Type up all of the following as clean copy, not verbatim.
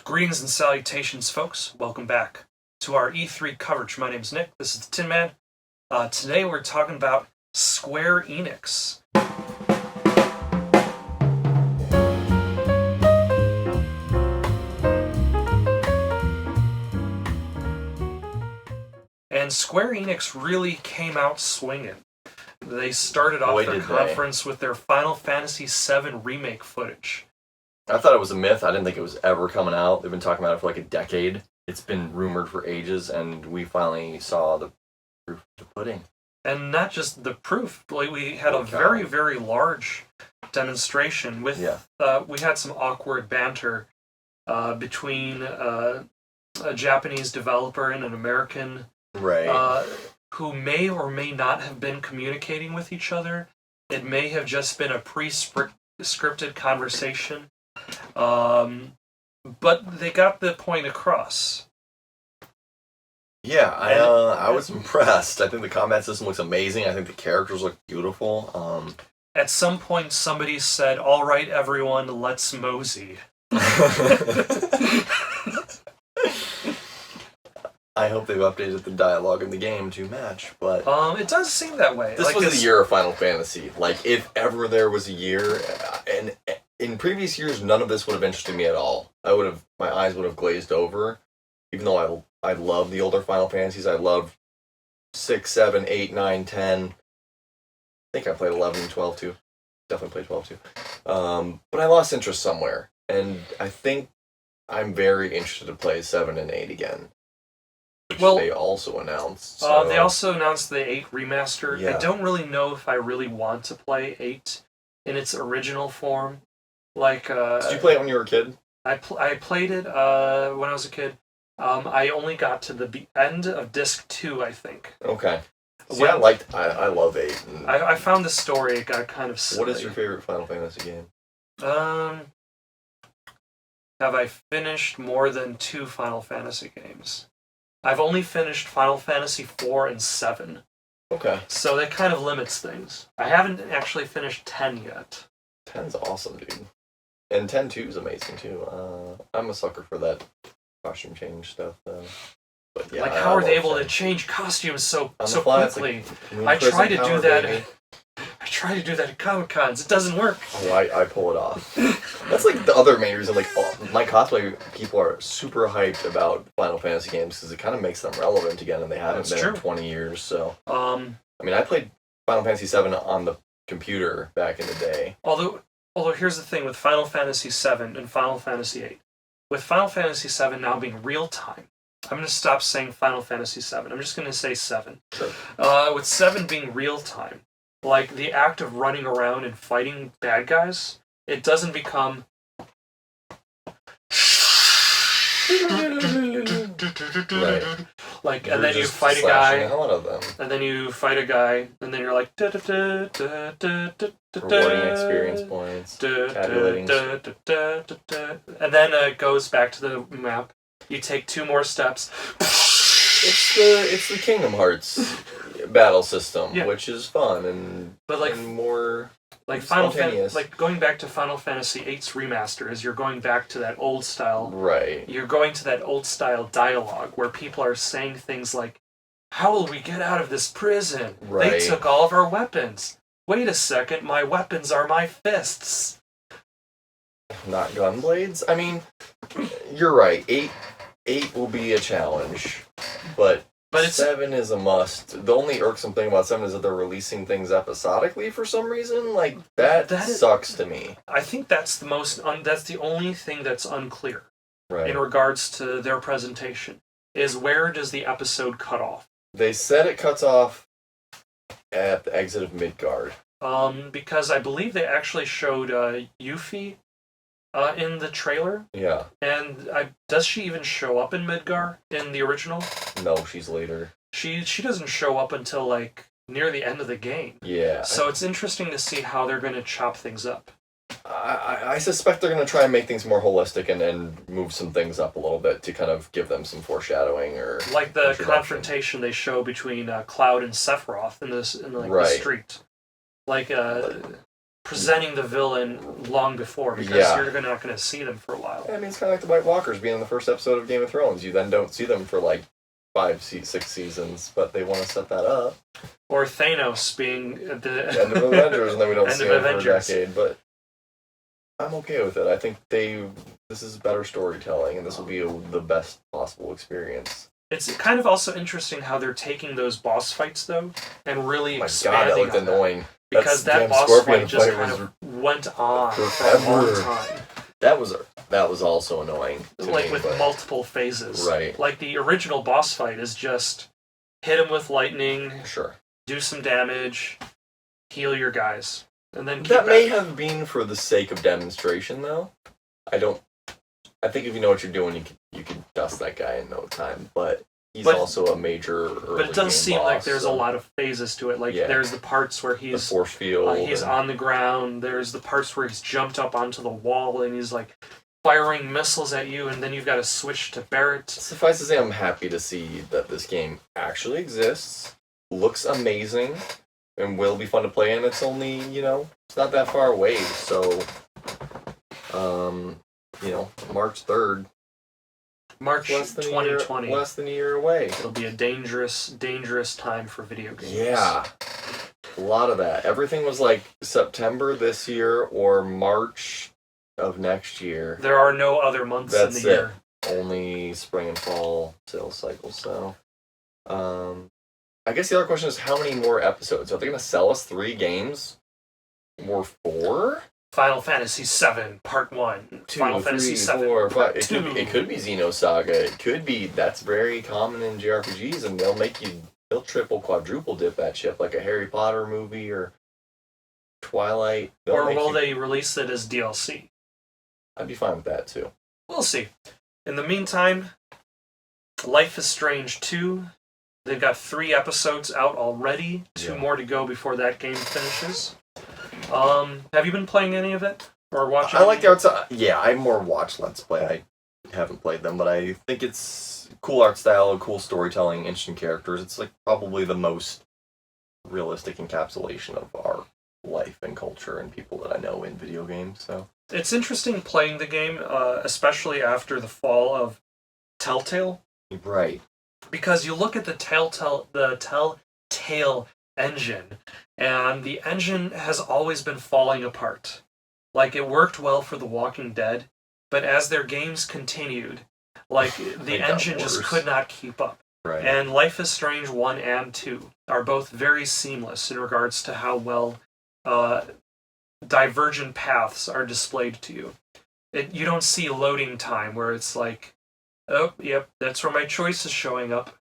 Greetings and salutations, folks. Welcome back to our E3 coverage. My name's Nick. This is the Tin Man. Today we're talking about Square Enix. And Square Enix really came out swinging. They started off their conference with their Final Fantasy VII remake footage. I thought it was a myth. I didn't think it was ever coming out. They've been talking about it for like a decade. It's been rumored for ages, and we finally saw the proof of the pudding. And not just the proof. Like, we had a very, very large demonstration with. We had some awkward banter between a Japanese developer and an American, who may or may not have been communicating with each other. It may have just been a pre-scripted conversation. But they got the point across. Yeah, I was impressed. I think the combat system looks amazing. I think the characters look beautiful. At some point, somebody said, "All right, everyone, let's mosey." I hope they've updated the dialogue in the game to match, but it does seem that way. This was the year of Final Fantasy. Like, if ever there was a year, and in previous years, none of this would have interested me at all. My eyes would have glazed over, even though I love the older Final Fantasies. I love 6, 7, 8, 9, 10. I think I played 11 and 12 too. Definitely played 12 too. But I lost interest somewhere, and I think I'm very interested to play 7 and 8 again. Which they also announced. So. They also announced the 8 remaster. Yeah. I don't really know if I really want to play 8 in its original form. Like, did you play it when you were a kid? I played it when I was a kid. I only got to the end of disc 2, I think. Okay. See, I love 8. I found the story, it got kind of silly. What is your favorite Final Fantasy game? Have I finished more than 2 Final Fantasy games? I've only finished Final Fantasy 4 and 7. Okay. So that kind of limits things. I haven't actually finished 10 yet. 10's awesome, dude. And 10-2 is amazing, too. I'm a sucker for that costume change stuff, though. But yeah, like, how are they able to change costumes so quickly? I try to do that. I try to do that at Comic-Cons. It doesn't work. Oh, I pull it off. That's like the other main reason. Like, my cosplay people are super hyped about Final Fantasy games because it kind of makes them relevant again, and they haven't been in 20 years. So, I mean, I played Final Fantasy VII on the computer back in the day. Although here's the thing with Final Fantasy VII and Final Fantasy VIII. With Final Fantasy VII now being real-time, I'm going to stop saying Final Fantasy VII. I'm just going to say 7. Sure. With 7 being real-time, like, the act of running around and fighting bad guys, it doesn't become... Right. Like, and then you fight a guy, and then you fight a guy, and then you're like... Rewarding experience points, calculating... And then it goes back to the map. You take 2 more steps. It's the Kingdom Hearts battle system, which is fun and more like spontaneous. Like going back to Final Fantasy VIII's remaster is you're going back to that old style. Right. You're going to that old style dialogue where people are saying things like, "How will we get out of this prison? Right. They took all of our weapons. Wait a second, my weapons are my fists." Not gun blades? I mean, you're right. 8 will be a challenge, but 7 is a must. The only irksome thing about 7 is that they're releasing things episodically for some reason. Like, that sucks to me. I think that's that's the only thing that's unclear in regards to their presentation, is where does the episode cut off? They said it cuts off at the exit of Midgard. Because I believe they actually showed Yuffie in the trailer. Yeah. And does she even show up in Midgar in the original? No, she's later. She doesn't show up until, like, near the end of the game. Yeah. So it's interesting to see how they're going to chop things up. I suspect they're going to try and make things more holistic and move some things up a little bit to kind of give them some foreshadowing or... Like the confrontation they show between Cloud and Sephiroth in the street. Like, presenting the villain long before, because you're not going to see them for a while. I mean, it's kind of like the White Walkers being in the first episode of Game of Thrones. You then don't see them for like 5, 6 seasons, but they want to set that up. Or Thanos being at the end of Avengers, and then we don't see him for a Avengers. decade. But I'm okay with it. I think this is better storytelling, and this will be the best possible experience. It's kind of also interesting how they're taking those boss fights, though, and really expanding. God, that looked annoying. Because that boss fight just kind of went on for a long time. That was also annoying. Like with multiple phases. Right. Like the original boss fight is just hit him with lightning, do some damage, heal your guys, and then keep that may have been for the sake of demonstration, though. I think if you know what you're doing, you can dust that guy in no time. But he's also a major early But it does seem boss, like there's a lot of phases to it. Like there's the parts where he's the force field, he's on the ground. There's the parts where he's jumped up onto the wall and he's like firing missiles at you, and then you've got to switch to Barrett. Suffice to say, I'm happy to see that this game actually exists, looks amazing, and will be fun to play. And it's only it's not that far away. So, March 3rd. March 2020. Less than a year away. It'll be a dangerous, dangerous time for video games. Yeah. A lot of that. Everything was like September this year or March of next year. There are no other months in the year. Only spring and fall sales cycles. So, I guess the other question is, how many more episodes? Are they going to sell us 3 games? Or 4? Final Fantasy VII Part 1, 2, Final 3, Fantasy VII 4, 5. Part It 2. It could be Xenosaga. It could be. That's very common in JRPGs, and they'll triple, quadruple dip that ship like a Harry Potter movie or Twilight. Or will they release it as DLC? I'd be fine with that too. We'll see. In the meantime, Life is Strange 2. They've got 3 episodes out already. 2 more to go before that game finishes. Have you been playing any of it? Or watching? I like the art style. Yeah, I more watch Let's Play. I haven't played them, but I think it's cool art style, cool storytelling, interesting characters. It's like probably the most realistic encapsulation of our life and culture and people that I know in video games. So it's interesting playing the game, especially after the fall of Telltale. Right. Because you look at the Telltale engine, and the engine has always been falling apart. Like, it worked well for The Walking Dead, but as their games continued, like, the engine just could not keep up. Right. And Life is Strange 1 and 2 are both very seamless in regards to how well divergent paths are displayed to you. You don't see loading time where it's like, oh, yep, that's where my choice is showing up.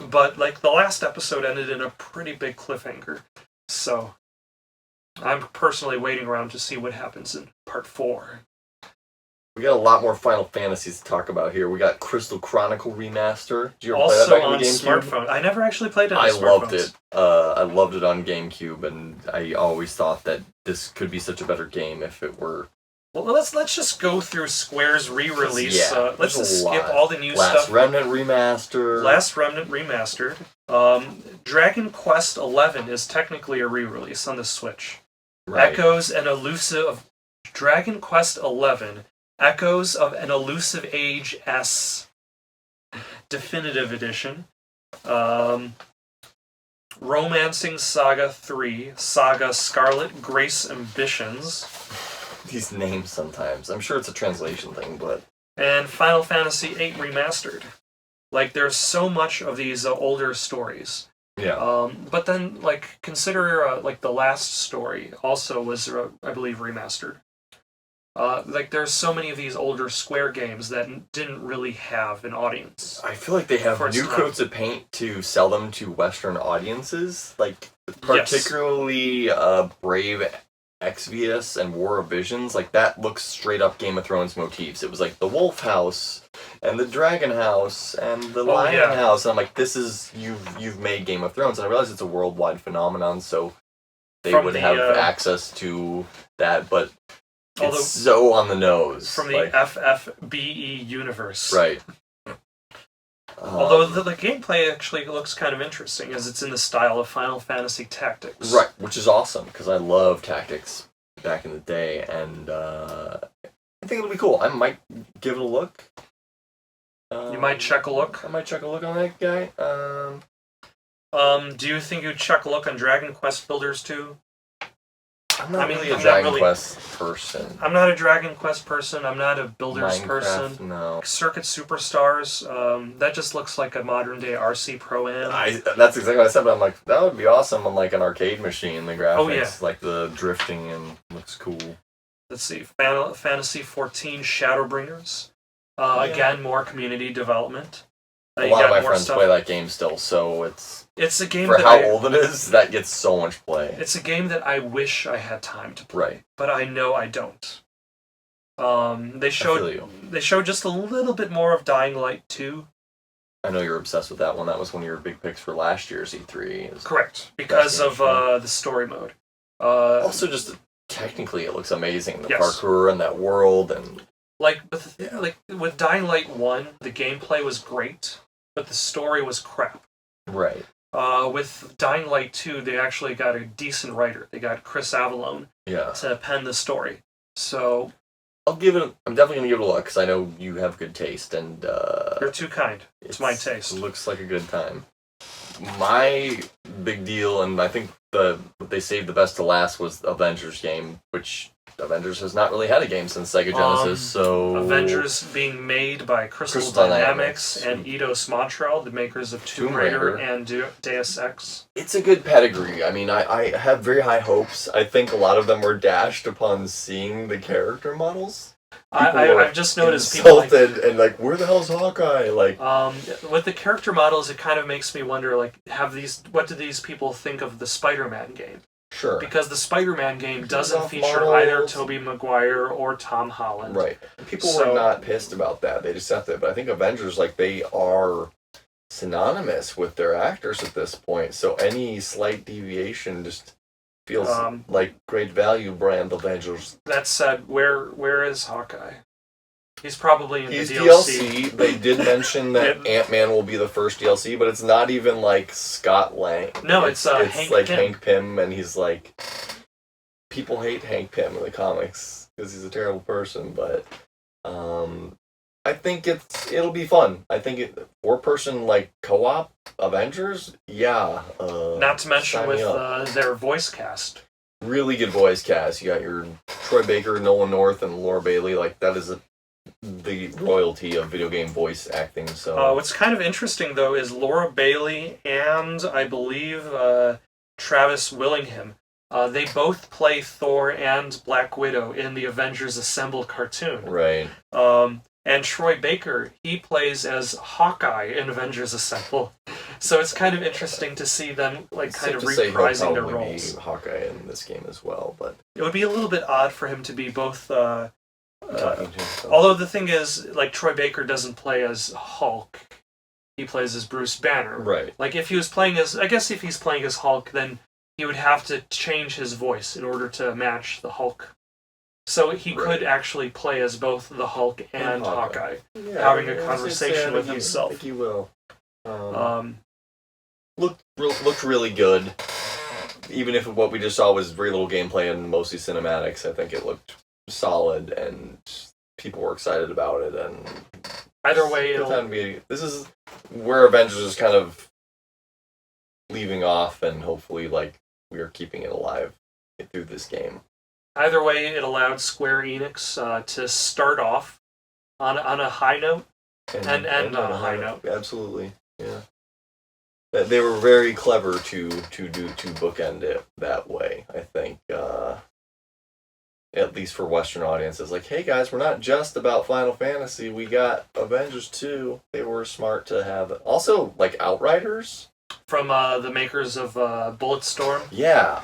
But, like, the last episode ended in a pretty big cliffhanger. So, I'm personally waiting around to see what happens in Part 4. We got a lot more Final Fantasies to talk about here. We got Crystal Chronicle Remaster. Did you ever also play that on back in the GameCube? smartphone. I never actually played it on smartphones. I loved it. I loved it on GameCube, and I always thought that this could be such a better game if it were... Well, let's just go through Square's re-release. Let's just skip all the new Last stuff. Remnant Remastered. Last Remnant Remastered. Dragon Quest XI is technically a re-release on the Switch. Right. Dragon Quest XI, Echoes of an Elusive Age S Definitive Edition. Romancing Saga 3, Saga Scarlet Grace Ambitions. These names sometimes. I'm sure it's a translation thing, but... And Final Fantasy VIII Remastered. Like, there's so much of these older stories. Yeah. But then, like, consider, like, the last story also was, I believe, remastered. Like, there's so many of these older Square games that didn't really have an audience. I feel like they have new coats of paint to sell them to Western audiences. Like, particularly Brave Exvius and War of Visions. Like, that looks straight up Game of Thrones motifs. It was like the Wolf House and the Dragon House and the Lion House. And I'm like, this is, you've made Game of Thrones. And I realize it's a worldwide phenomenon, so they would have access to that, but it's so on the nose. From the FFBE universe. Right. Although the gameplay actually looks kind of interesting, as it's in the style of Final Fantasy Tactics. Right, which is awesome, because I love Tactics back in the day, and I think it'll be cool. I might give it a look. You might check a look? I might check a look on that guy. Do you think you'd check a look on Dragon Quest Builders 2? I'm not really a Dragon Quest person. I'm not a Dragon Quest person. I'm not a Builders Minecraft, person. No. Circuit Superstars, that just looks like a modern-day RC Pro-Am. That's exactly what I said, but I'm like, that would be awesome on like an arcade machine. The graphics, Oh, yeah. like the drifting, and looks cool. Let's see, Fantasy 14 Shadowbringers. Again, more community development. A lot of my friends play that game still, so it's a game for that how old it is, that gets so much play. It's a game that I wish I had time to play, right? But I know I don't. They showed just a little bit more of Dying Light 2. I know you're obsessed with that one. That was one of your big picks for last year's E3. Correct, because of the story mode. Also, just technically, it looks amazing. The yes. parkour and that world, and like with Dying Light 1, the gameplay was great, but the story was crap. Right. With Dying Light 2, they actually got a decent writer. They got Chris Avallone to pen the story. So I'm definitely gonna give it a look, because I know you have good taste, and you're too kind. It's my taste. It looks like a good time. My big deal, and I think what they saved the best to last, was the Avengers game, which Avengers has not really had a game since Sega Genesis. So Avengers being made by Crystal Dynamics and Eidos Montreal, the makers of Tomb Raider and Deus Ex. It's a good pedigree. I mean, I have very high hopes. I think a lot of them were dashed upon seeing the character models. I've just noticed insulted and like, where the hell's Hawkeye? Like, with the character models, it kind of makes me wonder, like, what do these people think of the Spider-Man game? Sure. Because the Spider-Man game doesn't feature either Tobey Maguire or Tom Holland. Right. People were not pissed about that. They accepted it. But I think Avengers, like, they are synonymous with their actors at this point. So any slight deviation just feels like great value brand Avengers. That said, where is Hawkeye? He's probably in the DLC. They did mention that Ant-Man will be the first DLC, but it's not even like Scott Lang. No, it's Hank Pym, and he's like, people hate Hank Pym in the comics because he's a terrible person, but I think it'll be fun. I think 4-person like co-op Avengers, yeah. Not to mention with their voice cast. Really good voice cast. You got your Troy Baker, Nolan North, and Laura Bailey. Like, that is the royalty of video game voice acting. So what's kind of interesting though is Laura Bailey and I believe Travis Willingham. They both play Thor and Black Widow in the Avengers Assemble cartoon. Right. And Troy Baker, he plays as Hawkeye in Avengers Assemble. So it's kind of interesting to see them kind of reprising their roles. Be Hawkeye in this game as well, but it would be a little bit odd for him to be both. Although the thing is, like, Troy Baker doesn't play as Hulk; he plays as Bruce Banner. Right. Like, if he's playing as Hulk, then he would have to change his voice in order to match the Hulk. So he could actually play as both the Hulk and Hawkeye, having a conversation with himself. I think he will. Looked really good. Even if what we just saw was very little gameplay and mostly cinematics, I think it looked solid, and people were excited about it. And either way, this is where Avengers is kind of leaving off, and hopefully, like, we are keeping it alive through this game. Either way, it allowed Square Enix to start off on a high note and end on a high note. Absolutely, yeah. They were very clever to bookend it that way. I think, at least for Western audiences, like, hey guys, we're not just about Final Fantasy. We got Avengers 2. They were smart to have it. Also, like, Outriders from the makers of Bulletstorm. Yeah.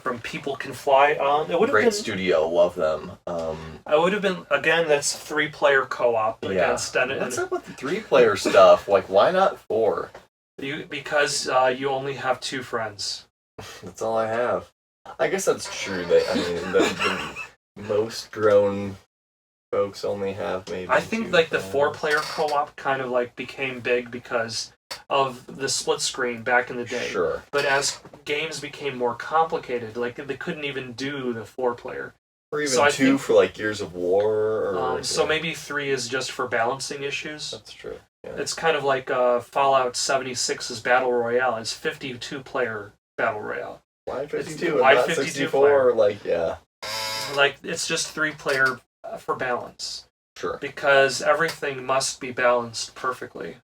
From People Can Fly. It would have great studio, love them. It would have been, again, that's 3-player co-op against. What's up with the 3-player stuff? Like, why not 4? Because you only have 2 friends. That's all I have. I guess that's true. The most grown folks only have maybe. I think like the 4 4-player co-op kind of like became big because of the split screen back in the day. Sure. But as games became more complicated, like they couldn't even do the 4-player. Or even So 2 for like Gears of War. Or, so maybe 3 is just for balancing issues. That's true. Yeah. It's kind of like Fallout 76's Battle Royale. It's 52-player Battle Royale. Why 52? Why Not 52 64? player? Like, yeah. Like, it's just 3-player for balance. Sure. Because everything must be balanced perfectly.